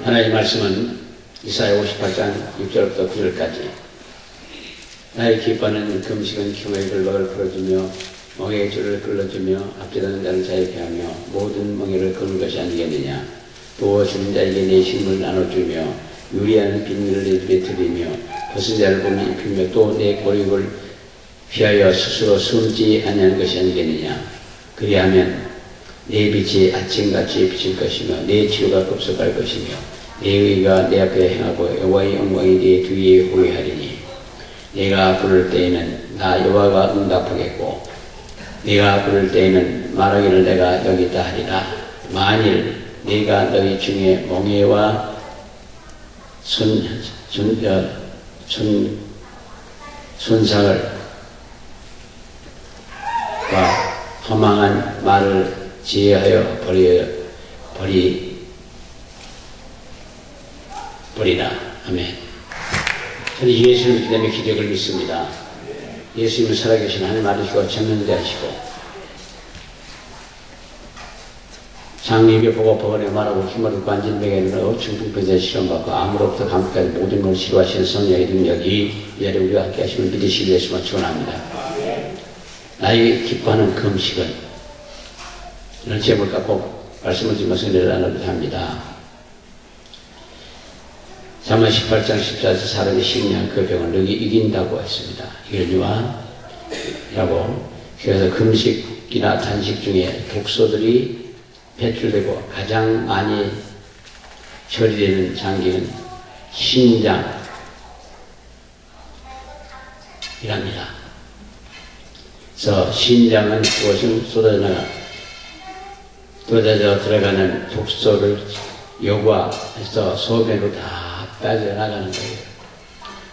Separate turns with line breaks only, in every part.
하나님의 말씀은 이사야 58장 6절부터 9절까지 나의 기뻐하는 금식은 기호의 글박을 풀어주며 멍에의 줄을 끌어주며 압제하는 자를 자유케 하며 모든 멍에를 끊는 것이 아니겠느냐. 또 주는 자에게 내 식물을 나눠주며 유리하는 빈민을 내 집에 들이며 벗은 자를 보면 입히며 또 내 고육을 피하여 스스로 숨지 아니하는 것이 아니겠느냐. 그리하면 내 빛이 아침같이 비칠 것이며 내 치유가 급속할 것이며 내 의가 내 앞에 행하고 여호와의 영광이 내 뒤에 호위하리니 내가 부를 때에는 나 여호와가 응답하겠고 네가 부를 때에는 말하기를 내가 여기 있다 하리라. 만일 네가 너희 중에 멍에와 손상을 허망한 말을 지혜하여 버리라. 아멘. 저는 예수를 믿기 때문에 기적을 믿습니다. 예수님은 살아계신 하나님 아버지시고 전능자이시고 장님이 보고 법원에 말하고 힘을 얻고 앉은 백에는 중풍병자에 실험받고 암으로부터 감기까지 모든 걸 치료하시는 성령의 능력이 이 자리에 우리와 함께 하심을 믿으시기 위해서만 축원합니다. 나에게 기뻐하는 금식은 이런 제목을 갖고 말씀을 드리면서 은혜를 나누려 합니다. 잠언 18장 14절에서 사람이 심리한 그 병을 너희 이긴다고 했습니다. 이걸요와 라고. 그래서 금식이나 단식 중에 독소들이 배출되고 가장 많이 처리되는 장기는 신장이랍니다. 그래서 신장은 그것은 쏟아져 들어가는 독소를 요구해서 소변으로 다 빠져나가는 거예요.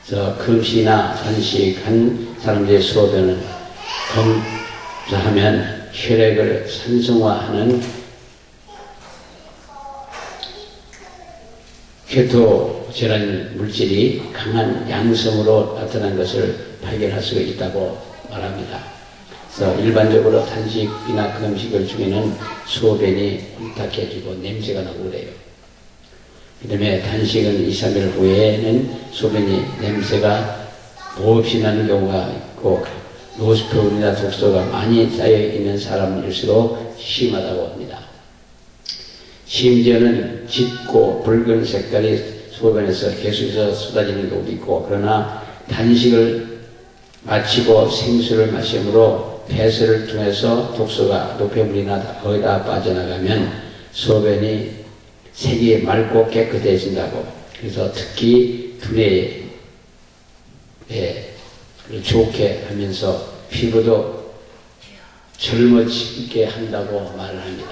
그래서 금식이나 단식한 사람들의 소변은 검사하면 혈액을 산성화하는 케토제라는 물질이 강한 양성으로 나타난 것을 발견할 수가 있다고 말합니다. 그래서 일반적으로 단식이나 금식을 중에는 소변이 울딱해지고 냄새가 나고 그래요. 그 다음에 단식은 2, 3일 후에는 소변이 냄새가 몹시 나는 경우가 있고 노스표온이나 독소가 많이 쌓여있는 사람일수록 심하다고 합니다. 심지어는 짙고 붉은 색깔이 소변에서 계속해서 쏟아지는 경우도 있고, 그러나 단식을 마치고 생수를 마심으로 폐쇄를 통해서 독소가 노폐물이나 거의 다 빠져나가면 소변이 색이 맑고 깨끗해진다고. 그래서 특히 두뇌에 좋게 하면서 피부도 젊어지게 한다고 말을 합니다.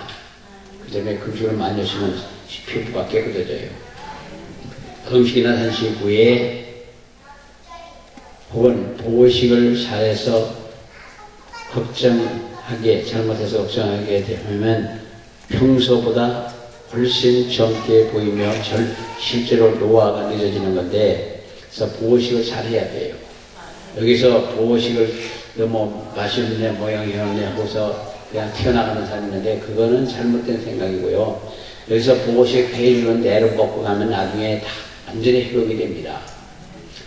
그 다음에 금식을 많이 하시면 피부가 깨끗해져요. 금식이나 단식 후에 혹은 보식을 잘해서 잘못해서 걱정하게 되면 평소보다 훨씬 젊게 보이며 실제로 노화가 늦어지는 건데, 그래서 보호식을 잘 해야 돼요. 여기서 보호식을 너무 맛있는 모양이었네 하고서 그냥 튀어나가는 사람이 있는데 그거는 잘못된 생각이고요. 여기서 보호식 해주는 대로 먹고 가면 나중에 다 완전히 회복이 됩니다.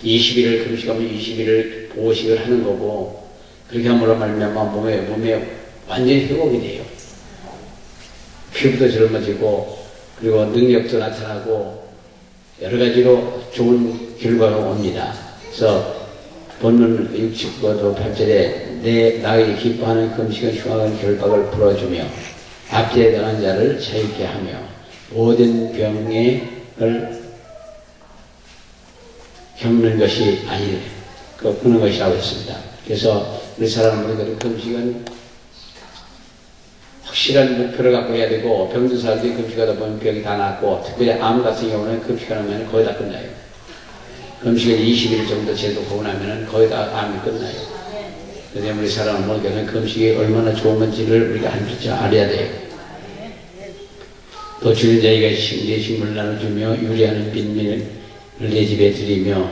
20일을 금식하면 20일을 보호식을 하는 거고, 그렇게 함으로 말미암아 몸에 완전히 회복이 돼요. 피부도 젊어지고 그리고 능력도 나타나고 여러 가지로 좋은 결과가 옵니다. 그래서 본문 69도 8절에 나의 기뻐하는 금식은 흉악한 결박을 풀어주며 압제에 당한 자를 자유케 하며 모든 병을 겪는 것이 아니래 끊는 것이라고 했습니다. 그래서 우리 사람들은 금식은 확실한 목표를 갖고 해야 되고, 병든 사람들이 금식하다 보면 병이 다 낫고, 특별히 암 같은 경우는 금식하면 거의 다 끝나요. 금식을 20일 정도 제도하고 나면 거의 다 암이 끝나요. 그래서 우리 사람은 모르겠는 금식이 얼마나 좋은 건지를 우리가 한줄씩 알아야 돼요. 또 주는 자에게 내 식물을 나눠주며 유리하는 빈민을 내 집에 들이며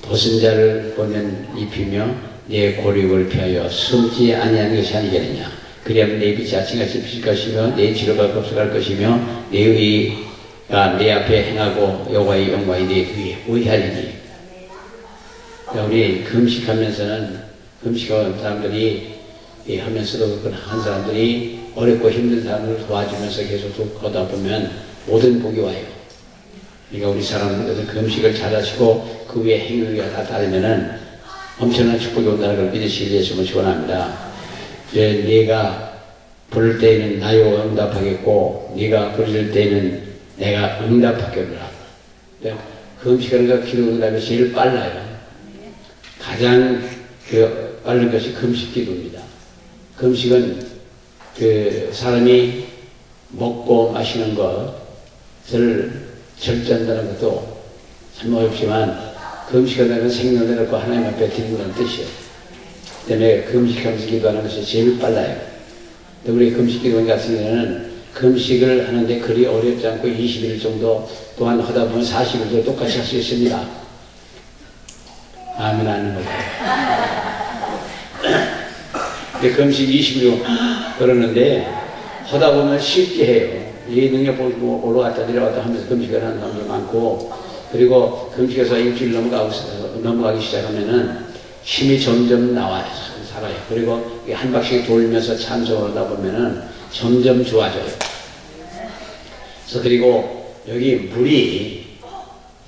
벗은 자를 보면 입히며 내 고립을 피하여 숨지 아니하는 것이 아니겠느냐. 그리하면 내 빛이 아침같이 비칠 것이며 내 치료가 급속할 것이며 내 내 앞에 행하고 여호와의 영광이 내 귀에 보이하리니. 우리 금식하면서는 금식하는 사람들이 하면서도 한 사람들이 어렵고 힘든 사람을 도와주면서 계속 걷다 보면 모든 복이 와요. 그러니까 우리 사람들은 금식을 잘하시고 그 위에 행위가 다 따르면은 엄청난 축복이 온다는 걸 믿으시기 위해서 축원합니다. 네가 부를 때에는 나요 응답하겠고 네가 부를 때에는 내가 응답하겠노라. 금식하는 거 기도 응답이 제일 빨라요. 가장 빠른 것이 금식 기도입니다. 금식은 사람이 먹고 마시는 것을 절제한다는 것도 참 어렵지만 금식한다는 건 생명을 얻고 하나님 앞에 드린다는 뜻이에요. 때문에 금식하면서 기도하는 것이 제일 빨라요. 우리 금식 기도 같은 경우는 금식을 하는데 그리 어렵지 않고 20일 정도 또한 하다 보면 40일도 똑같이 할 수 있습니다. 아멘 하는 거죠. 근데 금식 20일 그러는데 하다 보면 쉽게 해요. 이 능력 보고 올라갔다 내려갔다 하면서 금식을 하는 사람도 많고, 그리고 금식에서 일주일 넘어가기 시작하면은 힘이 점점 나와요. 살아요. 그리고 한 바퀴 돌면서 찬송을 하다 보면은 점점 좋아져요. 그래서 그리고 여기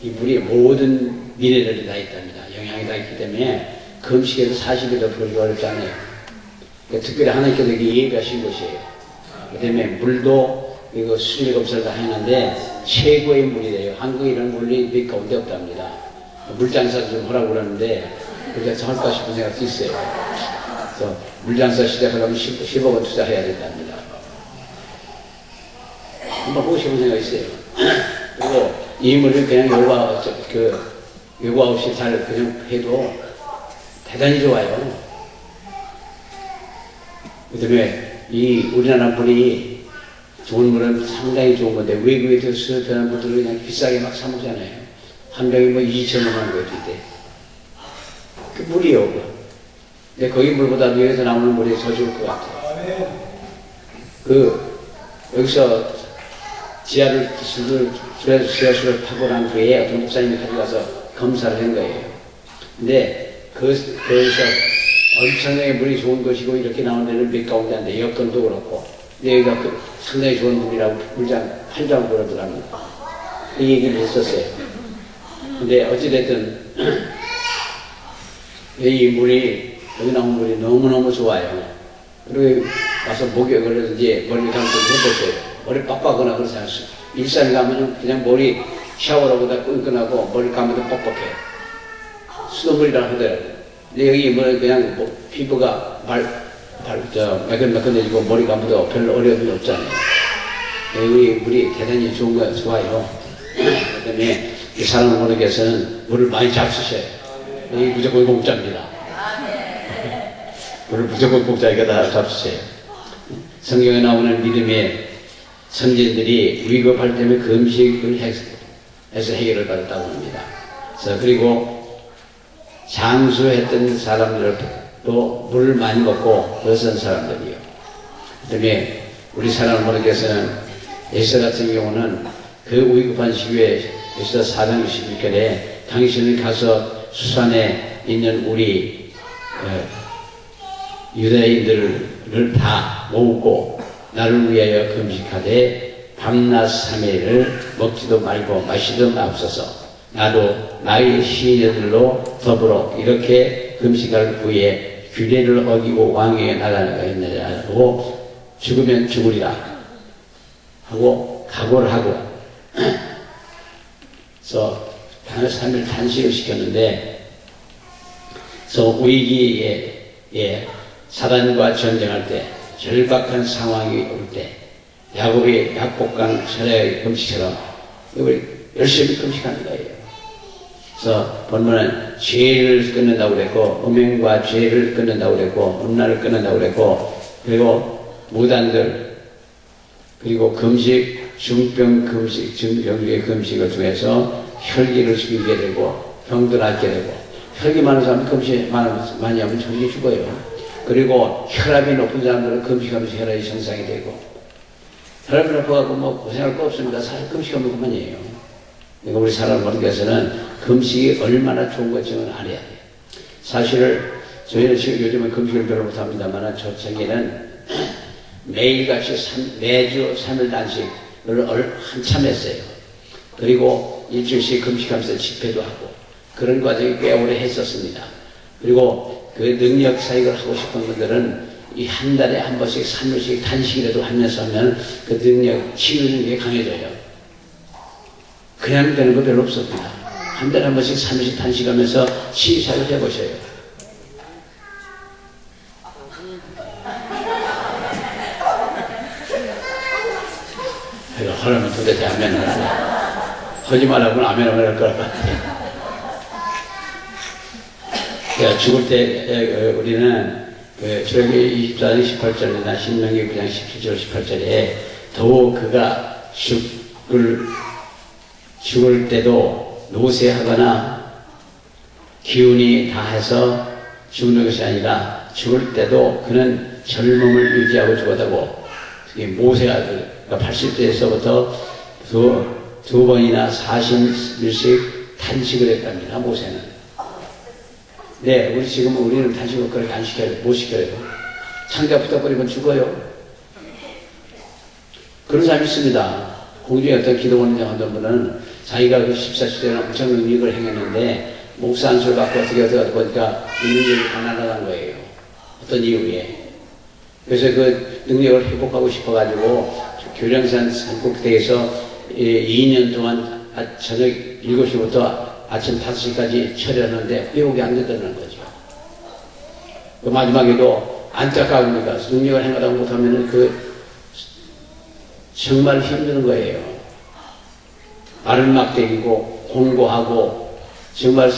이 물이 모든 미네랄이 다 있답니다. 영양이 다 있기 때문에 금식에서 40일도 버리기 어렵지 않아요. 그러니까 특별히 하나님께서 예배하신 곳이에요. 그 다음에 물도 이거 수질 검사를 다 했는데 최고의 물이래요. 한국에 이런 물이 몇 가운데 없답니다. 물장사 좀 하라고 그러는데 그래서 할까 싶은 생각도 있어요. 그래서 물장사 시작하려면 10억 원 투자해야 된답니다. 한번 보고 싶은 생각이 있어요. 그리고 이 물을 그냥 요구 없이 잘 그냥 해도 대단히 좋아요. 그 다음에 우리나라 물이 좋은 물은 상당히 좋은 건데 외국에서 수입하는 물들은 그냥 비싸게 막 사먹잖아요. 한 병이 뭐 2,000원 하는 거예요. 그 물이요. 근데 거기 물보다 여기서 나오는 물이 더 좋을 것 같아요. 여기서 지하수를 파고 난 후에 어떤 목사님이 가져가서 검사를 한 거예요. 근데 거기서 엄청나게 물이 좋은 것이고 이렇게 나오는 데는 몇 가운데 안 돼. 여건도 그렇고. 근데 여기가 상당히 좋은 물이라고 팔자고 그러더라고요. 이 얘기를 했었어요. 근데 어찌됐든 이 물이, 여기 나온 물이 너무너무 좋아요. 그리고 와서 목욕을 해서 이제 머리 감고 해보세요. 머리 빡빡하거나 그러지 않습니다. 일산에 가면은 그냥 머리 샤워하고 다 끈끈하고 머리 감으면 뻑뻑해. 수돗물이라 하더라고요. 근데 여기 뭐 그냥 피부가 매끈매끈해지고 머리 감아도 별로 어려움이 없잖아요. 우리 물이 대단히 좋은 거예요. 좋아요. 그 다음에 이 사랑하는 물을 많이 잡수셔요. 이 무조건 공짜입니다. 물을 무조건 공짜니까 다 잡수세요. 성경에 나오는 믿음의 선진들이 위급할 때면 금식을 해서 해결을 받았다고 합니다. 그리고 장수했던 사람들도 물을 많이 먹고 벗은 사람들이요. 그 다음에 우리 사랑하는 에서 같은 경우는 그 위급한 시기에 에서 4장 21절에 당신은 가서 수산에 있는 우리 유대인들을 다 모으고 나를 위하여 금식하되 밤낮 3일을 먹지도 말고 마시도 마옵소서. 나도 나의 시인들로 더불어 이렇게 금식할 후에 규례를 어기고 왕에게 나가는가 했느냐 하고 죽으면 죽으리라 하고 각오를 하고 그래서 3일 단식을 시켰는데 그래서 위기에 사단과 전쟁할 때 절박한 상황이 올 때 야곱이 약복강 철야의 금식처럼 우리 열심히 금식하는 거예요. 그래서 본문은 죄를 끊는다고 그랬고 음행과 죄를 끊는다고 그랬고 음란을 끊는다고 그랬고 그리고 무단들 그리고 금식 중병 금식 중병의 금식을 통해서 혈기를 죽이게 되고 병도 낫게 되고 혈기 많은 사람은 금식 많이 하면 혈기 죽어요. 그리고 혈압이 높은 사람들은 금식하면서 혈압이 정상이 되고 혈압이 높아가고 뭐 고생할 거 없습니다. 사실 금식하면 그만이에요. 그러니까 우리 사람 모든 것에는 금식이 얼마나 좋은 것인지는 알아야 돼요. 사실 저희는 지금 요즘은 금식을 별로 못합니다만 저 저기는 매일같이 매주 3일 단식을 한참 했어요. 그리고 일주일씩 금식하면서 집회도 하고 그런 과정이 꽤 오래 했었습니다. 그리고 그 능력 사역을 하고 싶은 분들은 이 한 달에 한 번씩 3일씩 단식이라도 하면서 하면 그 능력, 치유는 게 강해져요. 그냥 되는 거 별로 없습니다. 한 달에 한 번씩 3일씩 단식하면서 치유 사역을 해보셔요. 이거 하려면 도대체 아멘을 하네. 하지 말라고는 아멘을 할 것 같아요. 그러니까 죽을 때 우리는 출애굽기 24장 18절이나 신명기 9장 17절 18절에 더욱 그가 죽을 때도 노쇠하거나 기운이 다해서 죽는 것이 아니라 죽을 때도 그는 젊음을 유지하고 죽었다고. 모세가 80대에서부터 두 번이나 40일씩 단식을 했답니다. 모세는. 네, 우리는 단식을 그렇게 안 시켜요. 못 시켜요. 창자 붙어버리면 죽어요. 그런 사람이 있습니다. 공중에 어떤 기도원장 하던 분은 자기가 그 14시대는 엄청 능력을 행했는데 목사 안수를 받고 어떻게 보니까 이 능력이 다 날아간 거예요. 어떤 이유에. 그래서 그 능력을 회복하고 싶어가지고 교량산 산꼭대기에서 2년 동안 저녁 7시부터 아침 5시까지 철회하는데 회복이 안 된다는 거죠. 그 마지막에도 안타까우니까 능력을 행하다고 못하면 정말 힘든 거예요. 말은 막대기고 공고하고 정말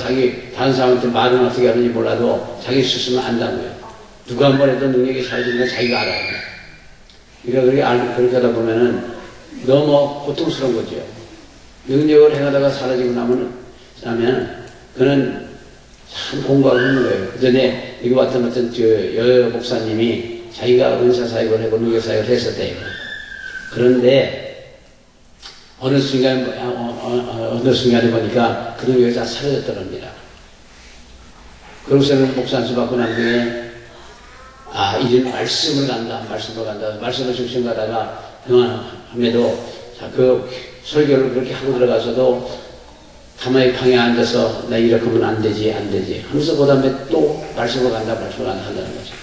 다른 사람한테 말은 어떻게 하는지 몰라도 자기 스스로 안다고요. 누가 한 번 해도 능력이 사라지는 건 자기가 알아요. 그러니까 그렇게 하다 보면은 너무 고통스러운 거죠. 능력을 행하다가 사라지고 나면 그는 참 공부하고 있는 거예요. 그 전에 여기 왔던 어떤 여 목사님이 자기가 은사사역을 하고 능력사역을 했었대요. 그런데 어느 순간에 보니까 그 능력이 다 사라졌더랍니다. 그러고서는 목사 안수 받고 난 뒤에 이제는 말씀을 간다. 말씀을 중심 가다가 그만함에도 그 설교를 그렇게 하고 들어가서도 가만히 방에 앉아서 나 이렇게 하면 안 되지 하면서 그 다음에 또 말씀을 간다 한다는 거죠.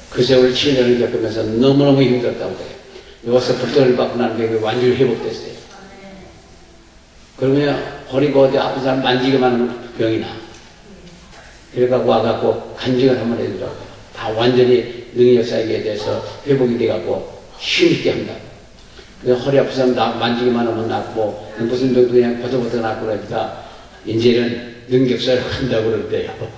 그 세월 7년을 겪으면서 너무너무 힘들었다고 그래요. 여기서 불도를 받고 나는 게 완전히 회복됐어요. 그러면 허리가 어디 아픈 사람 만지기만 하면 병이 나. 그래갖고 와갖고 간증을 한번 해주더라고요. 다 완전히 능력사역에 대해서 회복이 돼갖고 힘있게 한다. 허리 아픈 사람 만지기만 하면 낫고 무슨 병도 그냥 버터버터 낫고 그러니까 이제는 능력사를 한다고 그러대요.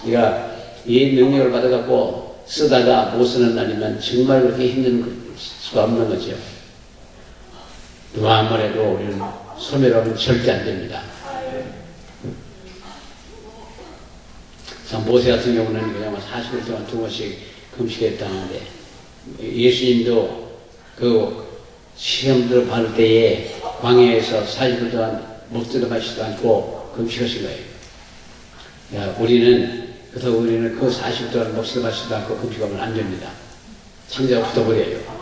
그러니까 이 능력을 받아갖고 쓰다가 못 쓰는 날이면 정말 그렇게 힘든 수가 없는 거죠. 누가 한 번 해도 우리는 소멸하면 절대 안 됩니다. 모세 같은 경우는 그냥 40일 동안 2번씩 금식했다는데 예수님도 그 시험들을 받을 때에 광야에서 40일 동안 먹지도 마시지도 않고 금식하신 거예요. 우리는 그 40일 동안 먹지도 마시지도 않고 금식하면 안 됩니다. 창자가 붙어버려요.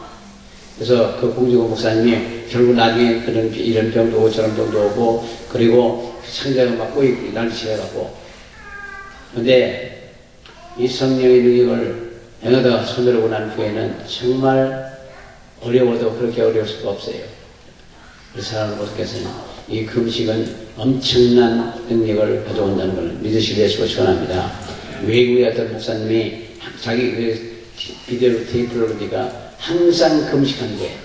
그래서 그 공주고 목사님이 결국 나중에 이런 병도 오고 저런 병도 오고 그리고 창자가 막 꼬이고 난리치해갖고 근데 이 성령의 능력을 행하다가 소멸하고 난 후에는 정말 어려워도 그렇게 어려울 수가 없어요. 그래서 하나님께서는 이 금식은 엄청난 능력을 가져온다는 걸 믿으시기를 축원합니다. 외국의 어떤 목사님이 자기 비디오 테이프를 보니까 항상 금식한대.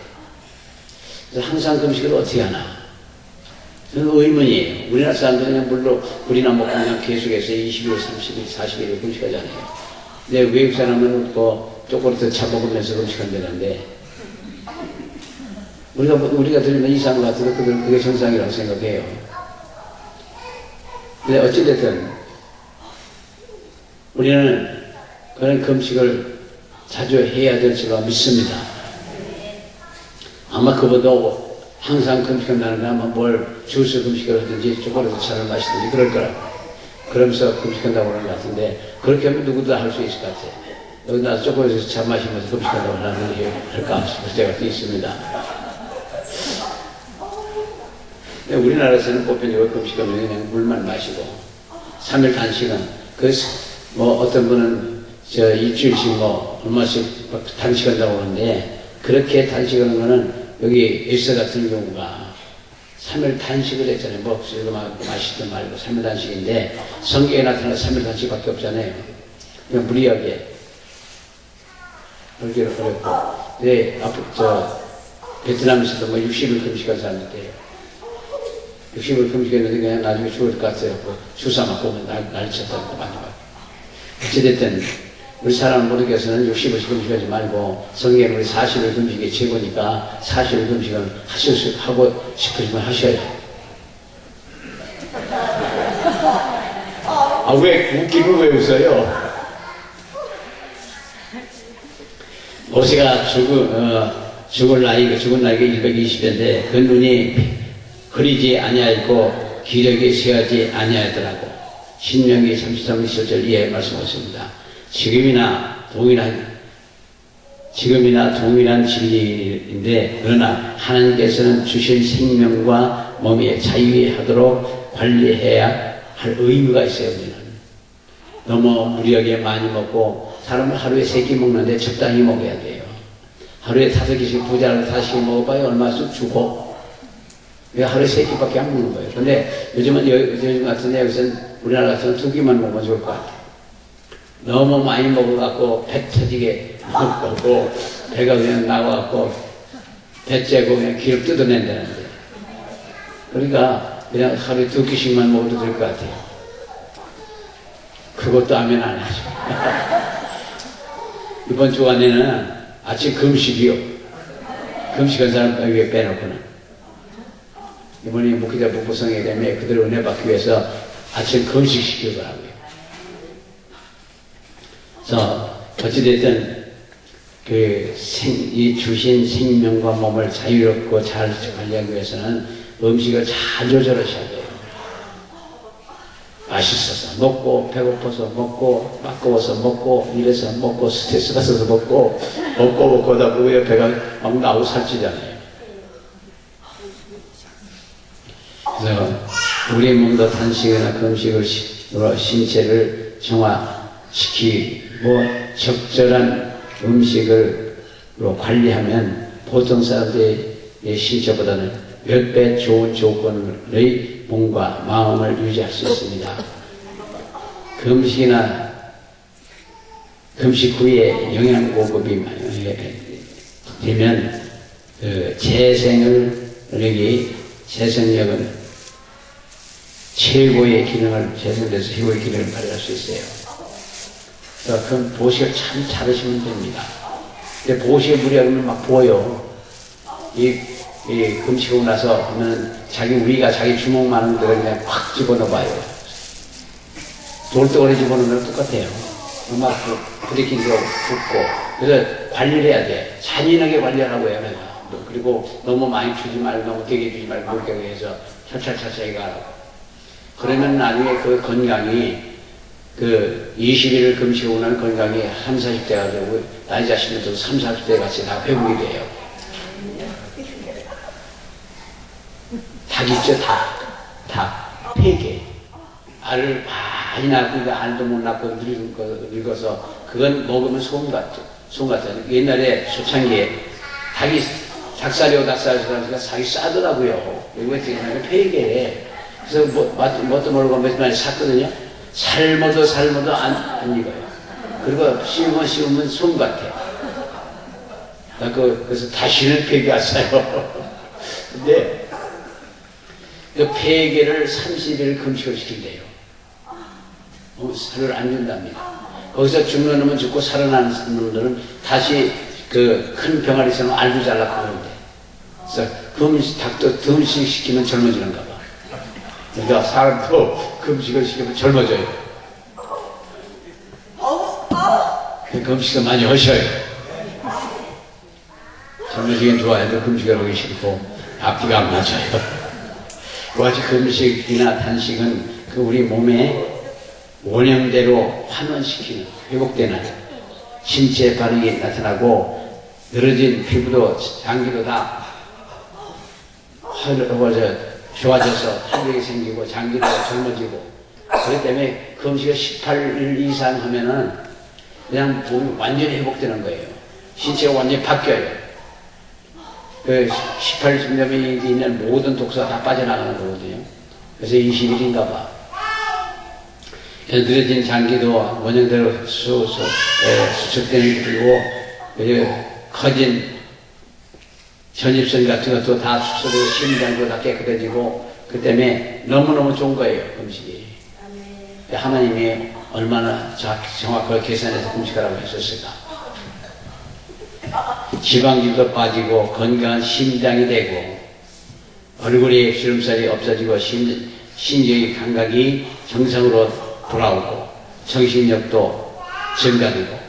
그래서 항상 금식을 어떻게 하나? 저는 의문이에요. 우리나라 사람들은 그냥 물론 물이나 먹고 그냥 계속해서 20일, 30일, 40일 금식하잖아요. 근데 외국 사람은 쪼꼬리도 차 먹으면서 금식한다는데 우리가 들으면 이상한 것 같아도 그게 정상이라고 생각해요. 근데 어찌됐든 우리는 그런 금식을 자주 해야 될 줄로 믿습니다. 아마 그보다 항상 금식한다는 건 아마 뭘 주스 금식을 하든지 초콜릿 차를 마시든지 그럴 거라고. 그러면서 금식한다고 그러는 것 같은데, 그렇게 하면 누구도 할 수 있을 것 같아요. 여기 나서 초콜릿에서 차 마시면서 금식한다고 하는 게 할까 싶을 때가 또 있습니다. 우리나라에서는 보편적으로 금식하면 그냥 물만 마시고 3일 단식은 뭐 어떤 분은 일주일씩 뭐 얼마씩 단식한다고 하는데, 그렇게 단식하는 거는 여기 에서 같은 경우가 3일 단식을 했잖아요. 뭐 없어요. 마시든 말고 3일 단식인데, 성경에 나타나는 3일 단식밖에 없잖아요. 그냥 무리하게 그렇게 어렵고. 네, 베트남에서도 뭐 60일 금식한 사람들 있대요. 60일 금식했는데 그냥 나중에 죽을 것 같아요. 주사 맞고 날 쳤다는 거 많이 봐요. 어찌됐든 우리 사람 모르겠어는 60일 금식하지 말고, 성경에 우리 40일 금식이 최고니까 40일 금식은 하고 싶으시면 하셔야 돼요. 아, 왜 웃기고 왜 웃어요? 모세가 죽은 나이가 120인데 그 눈이 흐리지 아니하였고 기력이 쇠하지 아니하였더라고. 신명기 33장 17절 이에 말씀하셨습니다. 지금이나 동일한 진리인데, 그러나 하나님께서는 주신 생명과 몸이 자유하도록 관리해야 할 의무가 있어요. 우리는 너무 무리하게 많이 먹고, 사람은 하루에 3끼 먹는데 적당히 먹어야 돼요. 하루에 5끼씩 부자로 5끼 먹어봐야 얼마씩 주고, 왜 하루에 3끼밖에 안 먹는 거예요. 근데 요즘 같은데 여기서는, 우리나라 같은 2끼만 먹으면 좋을 것 같아요. 너무 많이 먹어갖고 배 터지게 먹고 배가 그냥 나와갖고 배 째고 그냥 기름 뜯어낸다는데, 그러니까 그냥 하루에 2끼씩만 먹어도 될 것 같아요. 그것도 하면 안 하죠. 이번 주간에는 아침 금식이요. 금식한 사람 위에 빼놓고는. 이번에 목회자 부부성에 되면 그들을 은혜 받기 위해서 아침 금식 시키더라고요. 그래서 어찌됐든 이 주신 생명과 몸을 자유롭고 잘 관리하기 위해서는 음식을 잘 조절하셔야 돼요. 맛있어서 먹고, 배고파서 먹고, 아까워서 먹고, 이래서 먹고, 스트레스 받아서 먹고 하다 보면 배가 막 나오고 살찌잖아요. 그래서 우리 몸도 단식이나 금식을 신체를 정화시키고 적절한 음식으로 관리하면 보통 사람들의 신체보다는 몇 배 좋은 조건의 몸과 마음을 유지할 수 있습니다. 금식 후에 영양 보급이 되면 재생력은 최고의 기능을, 재생돼서 최고의 기능을 발휘할 수 있어요. 그럼 보식을 참 잘하시면 됩니다. 근데 보식에 무리하면 막 부어요. 이 금식하고 나서 하면 우리가 자기 주먹만한 데를 그냥 확 집어넣어봐요. 돌덩어리 집어넣으면 똑같아요. 막 부딪히고 붓고. 그래서 관리를 해야 돼. 잔인하게 관리하라고 해요, 내가. 그리고 너무 많이 주지 말고, 너무 되게 주지 말고, 그렇게 해서 차차차차 가라고. 그러면 나중에 그 건강이 20일을 금식하고 나면 건강이 30, 40대가 되고, 나이 자신들도 30, 40대 같이 다 회복이 돼요. 닭 있죠, 닭. 폐계. 알을 많이 낳고, 알도 못 낳고 늙어서, 그건 먹으면 소금 같죠. 옛날에 초창기에 닭살이고 닭살이니까 살이 싸더라고요. 왜 그러냐면 폐계. 그래서 뭣도 모르고 몇 마리 샀거든요. 삶아도 안 익어요. 그리고 씹으면 솜 같아요. 그래서 다시는 폐기 안 사요. 근데 그 폐기를 30일 금식을 시킨대요. 살을 안 준답니다. 거기서 죽는 놈은 죽고 살아나는 놈들은 다시 그 큰 병아리 있으면 알도 잘라고 그러는데. 그래서 닭도 금식 시키면 젊어지는가 봐. 그러니까 사람도 금식을 시키면 젊어져요. 금식을 많이 하셔요. 금식은 좋아해도 금식을 하기 싫고 앞뒤가 안 맞아요. 그같이 금식이나 단식은 그 우리 몸에 원형대로 환원시키는, 회복되는 신체 반응이 나타나고 늘어진 피부도 장기도 다 좋아져서 활력이 생기고 장기도 젊어지고. 그렇기 때문에 금식을 18일 이상 하면은 그냥 몸이 완전히 회복되는 거예요. 신체가 완전히 바뀌어요. 그 18일쯤 되면 있는 모든 독소가 다 빠져나가는 거거든요. 그래서 20일인가 봐. 늘어진 장기도 원형대로 수축되는 그리고 커진 전립선 같은 것도 다 수축되고 심장도 다 깨끗해지고 그 때문에 너무너무 좋은 거예요, 금식이. 하나님이 얼마나 정확하게 계산해서 금식하라고 했었을까. 지방질도 빠지고 건강한 심장이 되고 얼굴에 주름살이 없어지고 신경의 감각이 정상으로 돌아오고 정신력도 증가되고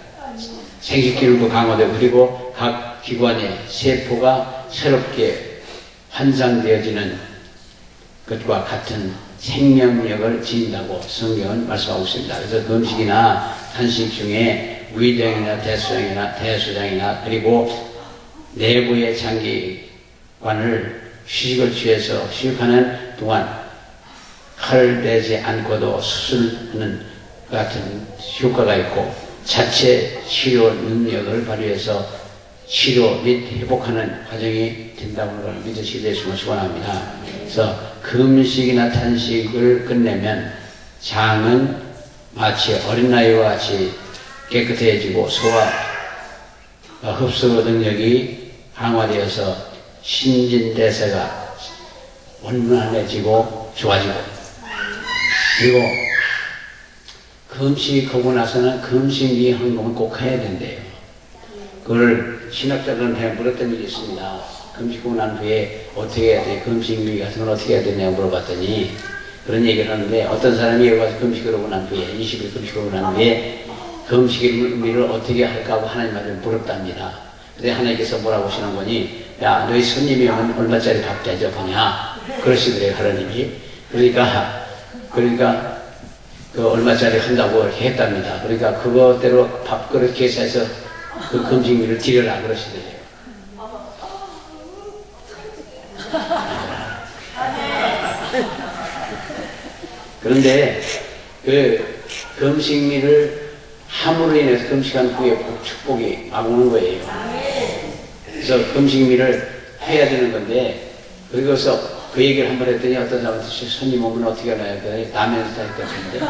생식기능도 강화되고 그리고 각 기관의 세포가 새롭게 환상되어지는 것과 같은 생명력을 지닌다고 성경은 말씀하고 있습니다. 그래서 금식이나 단식 중에 위장이나 대수장이나 그리고 내부의 장기관을 휴식을 취해서 휴식하는 동안 칼을 베지 않고도 수술하는 같은 효과가 있고 자체 치료 능력을 발휘해서 치료 및 회복하는 과정이 된다는 걸 믿으시게 되시면 소원합니다. 그래서 금식이나 탄식을 끝내면 장은 마치 어린아이와 같이 깨끗해지고 소화 흡수 능력이 강화되어서 신진대사가 원만해지고 좋아지고 그리고 금식하고 나서는 금식이 헌금을 꼭 해야 된대요. 그걸 신학자들한테 물었던 일이 있습니다. 금식하고 난 후에 어떻게 해야 돼? 금식미 같은 건 어떻게 해야 되냐고 물어봤더니 그런 얘기를 하는데 어떤 사람이 여기 와서 금식을 하고 난 후에 20일 금식을 하고 난 후에 금식미를 어떻게 할까 하고 하나님한테 물었답니다. 근데 하나님께서 뭐라고 하시는 거니 야 너희 손님이 오면 얼마짜리 밥 대접하냐 그러시더래요 하나님이. 그러니까 그 얼마짜리 한다고 했답니다. 그러니까 그것대로 밥그릇 계산해서 그 금식미를 드려라 그러시더래요. 그런데 그 금식미를 함으로 인해서 금식한 후에 축복이 막 오는 거예요. 그래서 금식미를 해야 되는 건데 그래서 그 얘기를 한번 했더니 어떤 사람한테 손님 오면 어떻게 하나요? 라면을 대접했는데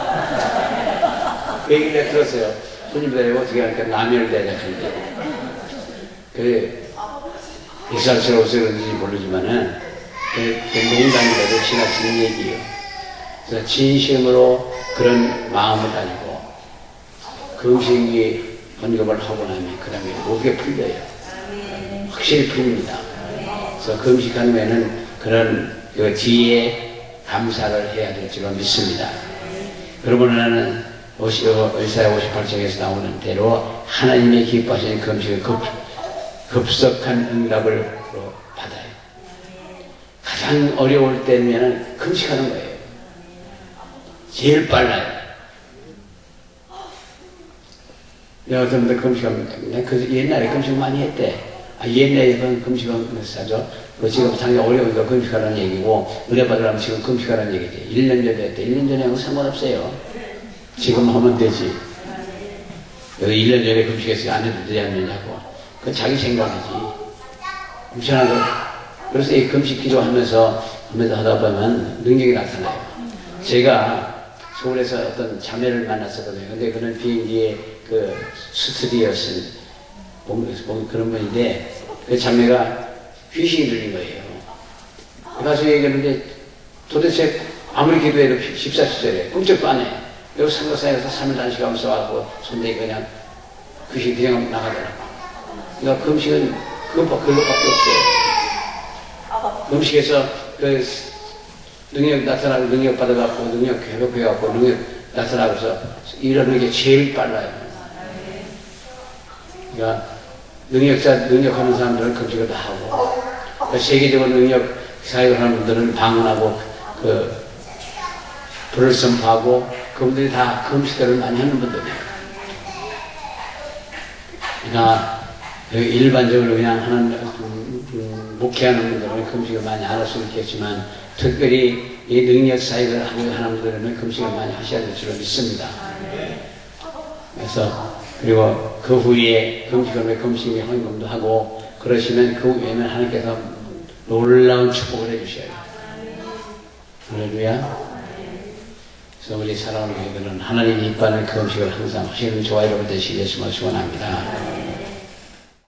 그 얘기를 들었어요. 손님들 어떻게 하니까 라면을 대접했는데 그래 비쌀스러워서 그런지 모르지만은 그 농담이라도 지나치는 얘기예요. 그래서 진심으로 그런 마음을 가지고 금식이 헌금을 하고 나면 그 다음에 목에 풀려요. 확실히 풀립니다. 그래서 금식한 후에는 그런 그 뒤에 감사를 해야 될 줄로 믿습니다. 그러므로 나는 이사야 58장에서 나오는 대로 하나님의 기뻐하시는 금식을 급속한 응답을 받아요. 가장 어려울 때면 금식하는 거예요. 제일 빨라요. 내가 어떤 분들 금식합니다. 그 옛날에 금식 많이 했대. 옛날에 금식은 사죠. 그 지금 상당히 어려우니까 금식하라는 얘기고, 은혜 받으려면 지금 금식하라는 얘기지. 1년 전에 했대. 1년 전에 하면 상관없어요. 지금 하면 되지. 1년 전에 금식했으니 안 해도 되지 않느냐고. 그건 자기 생각이지. 무시하는 거. 그래서 이 금식 기도하면서 하다 보면 능력이 나타나요. 제가 서울에서 어떤 자매를 만났었거든요. 근데 그는 비행기에 그 스튜디오스 그런 분인데 그 자매가 귀신이 들린 거예요. 가서 얘기했는데 도대체 아무리 기도해도 14시절에 꿈쩍도 안 해. 여기 삼각산에서 3일 단식하면서 와서 손대기 그냥 귀신이 그냥 나가더라고. 그러니까 금식은 그것밖에 없어요. 금식에서 그 능력 나타나고 능력 받아갖고 능력 회복해갖고 능력 나타나고서 이러는 게 제일 빨라요. 그러니까 능력하는 사람들은 금식을 다 하고, 세계적으로 능력 사역을 하는 분들은 방언하고, 불을 선포하고, 그분들이 다 금식들을 많이 하는 분들이에요. 그러니까, 일반적으로 그냥 하는, 목회하는 분들은 금식을 많이 안 할 수 있겠지만, 특별히 이 능력 사역을 하고 하는 분들은 금식을 많이 하셔야 될 줄로 믿습니다. 그래서, 그리고 그 후에 금식의 헌금도 하고, 그러시면 그 후에는 하나님께서 놀라운 축복을 해주셔요. 할렐루야. 그래서 우리 사랑하는 교회들은 하나님이 이뻐하는 그 음식을 항상 하시는 저와 여러분 되시길 예수님을 소원합니다.